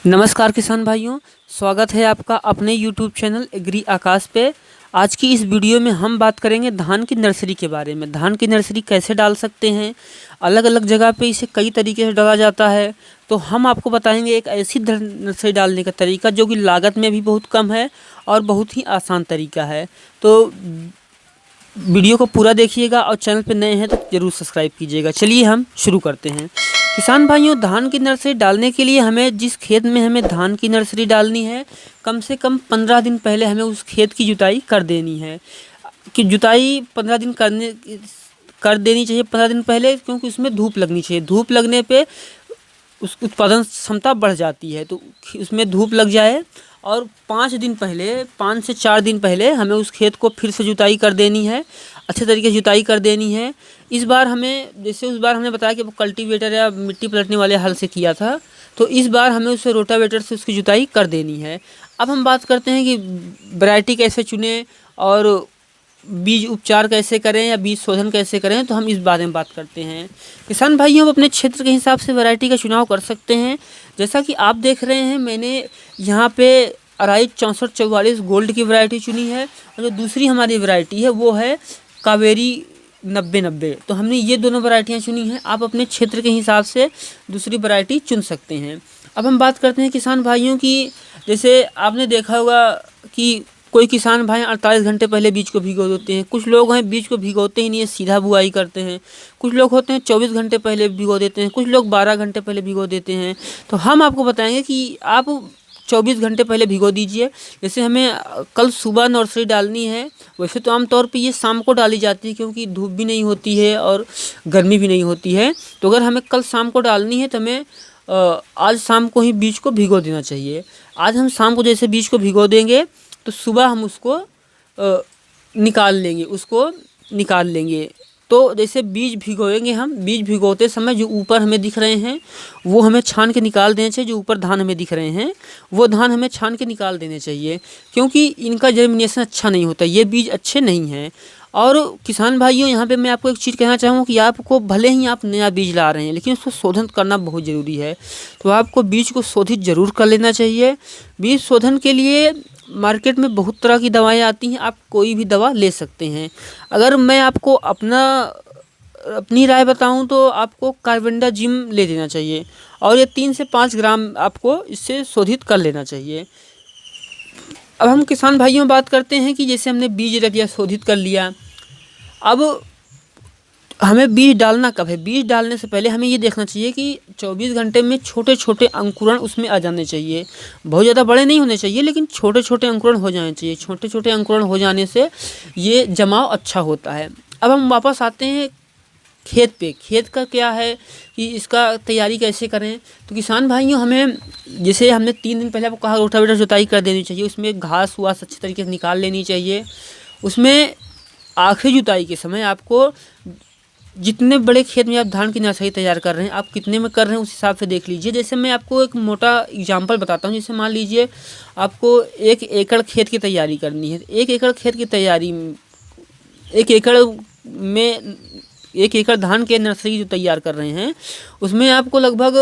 नमस्कार किसान भाइयों, स्वागत है आपका अपने YouTube चैनल एग्री आकाश पे। आज की इस वीडियो में हम बात करेंगे धान की नर्सरी के बारे में। धान की नर्सरी कैसे डाल सकते हैं, अलग अलग जगह पे इसे कई तरीके से डाला जाता है। तो हम आपको बताएंगे एक ऐसी नर्सरी डालने का तरीका जो कि लागत में भी बहुत कम है और बहुत ही आसान तरीका है। तो वीडियो को पूरा देखिएगा और चैनल पे नए हैं तो ज़रूर सब्सक्राइब कीजिएगा। चलिए हम शुरू करते हैं। किसान भाइयों, धान की नर्सरी डालने के लिए हमें जिस खेत में हमें धान की नर्सरी डालनी है, कम से कम 15 दिन पहले हमें उस खेत की जुताई कर देनी है। कि जुताई 15 दिन कर देनी चाहिए 15 दिन पहले, क्योंकि उसमें धूप लगनी चाहिए। धूप लगने पे उस उत्पादन क्षमता बढ़ जाती है। तो उसमें धूप लग जाए और 5 दिन पहले, 5 से 4 दिन पहले हमें उस खेत को फिर से जुताई कर देनी है, अच्छे तरीके से जुताई कर देनी है। इस बार हमें, जैसे उस बार हमने बताया कि वो कल्टीवेटर या मिट्टी पलटने वाले हल से किया था, तो इस बार हमें उसे रोटावेटर से उसकी जुताई कर देनी है। अब हम बात करते हैं कि वैरायटी कैसे चुनें और बीज उपचार कैसे करें या बीज शोधन कैसे करें, तो हम इस बारे में बात करते हैं। किसान भाई, हम अपने क्षेत्र के हिसाब से वैरायटी का चुनाव कर सकते हैं। जैसा कि आप देख रहे हैं, मैंने यहाँ पे अराई 6444 गोल्ड की वैरायटी चुनी है, और जो दूसरी हमारी वैरायटी है वो है कावेरी 9090। तो हमने ये दोनों वैरायटियाँ चुनी हैं। आप अपने क्षेत्र के हिसाब से दूसरी वैरायटी चुन सकते हैं। अब हम बात करते हैं किसान भाइयों की। जैसे आपने देखा होगा कि कोई किसान भाई 48 घंटे पहले बीज को भिगो देते हैं। कुछ लोग हैं बीज को भिगोते ही नहीं है, सीधा बुआई करते हैं। कुछ लोग होते हैं 24 घंटे पहले भिगो देते हैं, कुछ लोग 12 घंटे पहले भिगो देते हैं। तो हम आपको बताएंगे कि आप 24 घंटे पहले भिगो दीजिए। जैसे हमें कल सुबह नर्सरी डालनी है, वैसे तो आमतौर पे ये शाम को डाली जाती है, क्योंकि धूप भी नहीं होती है और गर्मी भी नहीं होती है। तो अगर हमें कल शाम को डालनी है तो हमें आज शाम को ही बीज को भिगो देना चाहिए। आज हम शाम को जैसे बीज को भिगो देंगे तो सुबह हम उसको निकाल लेंगे। तो जैसे बीज भिगोएंगे, हम बीज भिगोते समय जो ऊपर हमें दिख रहे हैं वो हमें छान के निकाल देने चाहिए। जो ऊपर धान हमें दिख रहे हैं वो धान हमें छान के निकाल देने चाहिए, क्योंकि इनका जर्मिनेशन अच्छा नहीं होता, ये बीज अच्छे नहीं हैं। और किसान भाइयों, यहाँ पे मैं आपको एक चीज़ कहना चाहूँगा कि आपको भले ही आप नया बीज ला रहे हैं, लेकिन उसको शोधन करना बहुत ज़रूरी है। तो आपको बीज को शोधित ज़रूर कर लेना चाहिए। बीज शोधन के लिए मार्केट में बहुत तरह की दवाएं आती हैं, आप कोई भी दवा ले सकते हैं। अगर मैं आपको अपनी राय बताऊं तो आपको कार्बेंडाजिम ले लेना चाहिए, और ये 3 से 5 ग्राम आपको इससे शोधित कर लेना चाहिए। अब हम किसान भाइयों बात करते हैं कि जैसे हमने बीज रख लिया, शोधित कर लिया, अब हमें बीज डालना कब है। बीज डालने से पहले हमें ये देखना चाहिए कि 24 घंटे में छोटे छोटे अंकुरण उसमें आ जाने चाहिए। बहुत ज़्यादा बड़े नहीं होने चाहिए, लेकिन छोटे छोटे अंकुरण हो जाने चाहिए। छोटे छोटे अंकुरण हो जाने से ये जमाव अच्छा होता है। अब हम वापस आते हैं खेत पे। खेत का क्या है कि इसका तैयारी कैसे करें। तो किसान भाइयों, हमें जैसे हमने 3 दिन पहले आपको कहा, रोटावेटर जुताई कर देनी चाहिए। उसमें घास वास अच्छे तरीके से निकाल लेनी चाहिए। उसमें आखिरी जुताई के समय आपको जितने बड़े खेत में आप धान की नर्सरी तैयार कर रहे हैं, आप कितने में कर रहे हैं उस हिसाब से देख लीजिए। जैसे मैं आपको एक मोटा एग्जांपल बताता हूँ। जैसे मान लीजिए आपको 1 एकड़ खेत की तैयारी करनी है। 1 एकड़ खेत की तैयारी, 1 एकड़ में 1 एकड़ धान के नर्सरी जो तैयार कर रहे हैं, उसमें आपको लगभग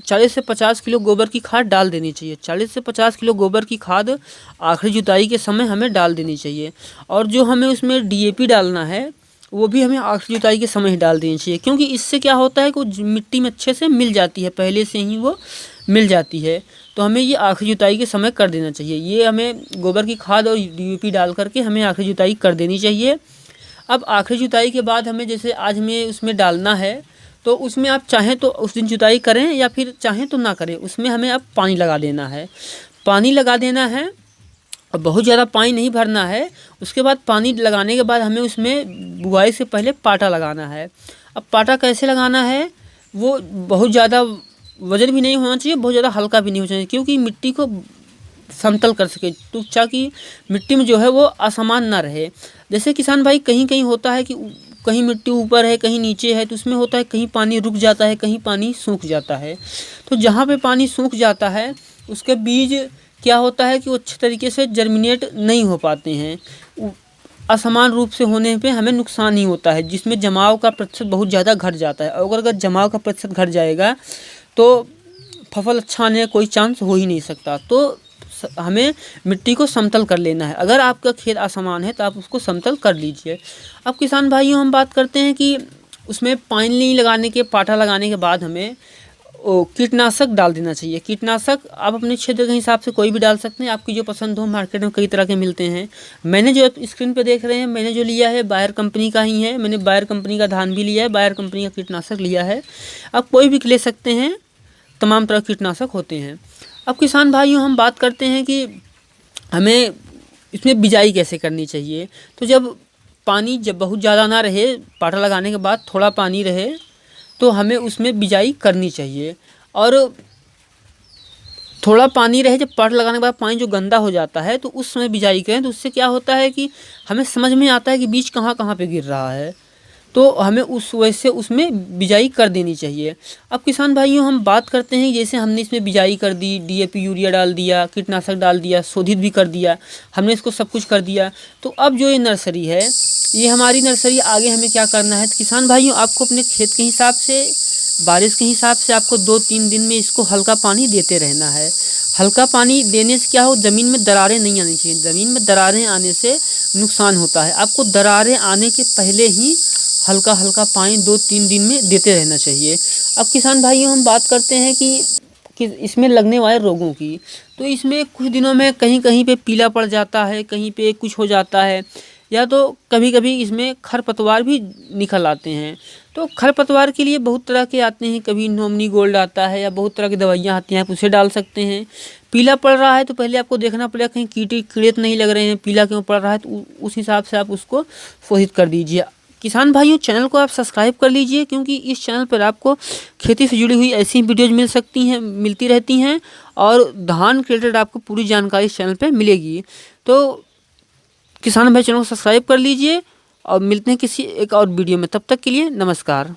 40 से 50 किलो गोबर की खाद डाल देनी चाहिए। 40 से 50 किलो गोबर की खाद आखिरी जुताई के समय हमें डाल देनी चाहिए। और जो हमें उसमें DAP डालना है वो भी हमें आखिरी जुताई के समय ही डाल देनी चाहिए, क्योंकि इससे क्या होता है कि मिट्टी में अच्छे से मिल जाती है, पहले से ही वो मिल जाती है। तो हमें ये आखिरी जुताई के समय कर देना चाहिए। ये हमें गोबर की खाद और DAP डाल करके हमें आखिरी जुताई कर देनी चाहिए। अब आखिरी जुताई के बाद हमें, जैसे आज हमें उसमें डालना है, तो उसमें आप चाहें तो उस दिन जुताई करें या फिर चाहें तो ना करें। उसमें हमें अब पानी लगा देना है। पानी लगा देना है और बहुत ज़्यादा पानी नहीं भरना है। उसके बाद पानी लगाने के बाद हमें उसमें बुआई से पहले पाटा लगाना है। अब पाटा कैसे लगाना है, वो बहुत ज़्यादा वजन भी नहीं होना चाहिए, बहुत ज़्यादा हल्का भी नहीं होना चाहिए, क्योंकि मिट्टी को समतल कर सके, तो ताकि मिट्टी में जो है वो असमान ना रहे। जैसे किसान भाई, कहीं कहीं होता है कि कहीं मिट्टी ऊपर है कहीं नीचे है, तो उसमें होता है कहीं पानी रुक जाता है, कहीं पानी सूख जाता है। तो जहाँ पे पानी सूख जाता है उसके बीज क्या होता है कि वो अच्छे तरीके से जर्मिनेट नहीं हो पाते हैं। असमान रूप से होने पे हमें नुकसान ही होता है, जिसमें जमाव का प्रतिशत बहुत ज़्यादा घट जाता है। और अगर जमाव का प्रतिशत घट जाएगा तो फसल अच्छा आने का कोई चांस हो ही नहीं सकता। तो हमें मिट्टी को समतल कर लेना है। अगर आपका खेत असमान है तो आप उसको समतल कर लीजिए। अब किसान भाइयों हम बात करते हैं कि उसमें पानी लगाने के, पाटा लगाने के बाद हमें कीटनाशक डाल देना चाहिए। कीटनाशक आप अपने क्षेत्र के हिसाब से कोई भी डाल सकते हैं, आपकी जो पसंद हो। मार्केट में कई तरह के मिलते हैं। मैंने जो स्क्रीन पे देख रहे हैं, मैंने जो लिया है बायर कंपनी का ही है। मैंने बायर कंपनी का धान भी लिया है, बायर कंपनी का कीटनाशक लिया है। आप कोई भी ले सकते हैं, तमाम तरह के कीटनाशक होते हैं। अब किसान भाइयों हम बात करते हैं कि हमें इसमें बिजाई कैसे करनी चाहिए। तो जब पानी जब बहुत ज़्यादा ना रहे, पाटा लगाने के बाद थोड़ा पानी रहे, तो हमें उसमें बिजाई करनी चाहिए। और थोड़ा पानी रहे, जब पाटा लगाने के बाद पानी जो गंदा हो जाता है तो उस समय बिजाई करें। तो उससे क्या होता है कि हमें समझ में आता है कि बीज कहाँ कहाँ पे गिर रहा है, तो हमें उस वैसे उसमें बिजाई कर देनी चाहिए। अब किसान भाइयों हम बात करते हैं, जैसे हमने इसमें बिजाई कर दी, डीएपी यूरिया डाल दिया, कीटनाशक डाल दिया, शोधित भी कर दिया, हमने इसको सब कुछ कर दिया। तो अब जो ये नर्सरी है, ये हमारी नर्सरी, आगे हमें क्या करना है। तो किसान भाइयों आपको अपने खेत के हिसाब से, बारिश के हिसाब से आपको 2-3 दिन में इसको हल्का पानी देते रहना है। हल्का पानी देने से क्या हो, ज़मीन में दरारें नहीं आनी चाहिए। ज़मीन में दरारें आने से नुकसान होता है। आपको दरारें आने के पहले ही हल्का हल्का पानी 2-3 दिन में देते रहना चाहिए। अब किसान भाइयों हम बात करते हैं कि इसमें लगने वाले रोगों की। तो इसमें कुछ दिनों में कहीं कहीं पे पीला पड़ जाता है, कहीं पे कुछ हो जाता है, या तो कभी कभी इसमें खरपतवार भी निकल आते हैं। तो खरपतवार के लिए बहुत तरह के आते हैं, कभी नॉमिनी गोल्ड आता है या बहुत तरह की दवाइयाँ आती हैं, आप उसे डाल सकते हैं। पीला पड़ रहा है तो पहले आपको देखना पड़ेगा कहीं कीड़े तो नहीं लग रहे हैं, पीला क्यों पड़ रहा है, तो उस हिसाब से आप उसको शोधित कर दीजिए। किसान भाइयों चैनल को आप सब्सक्राइब कर लीजिए, क्योंकि इस चैनल पर आपको खेती से जुड़ी हुई ऐसी वीडियोज़ मिलती रहती हैं, और धान के रिलेटेड आपको पूरी जानकारी इस चैनल पे मिलेगी। तो किसान भाई चैनल को सब्सक्राइब कर लीजिए, और मिलते हैं किसी एक और वीडियो में। तब तक के लिए नमस्कार।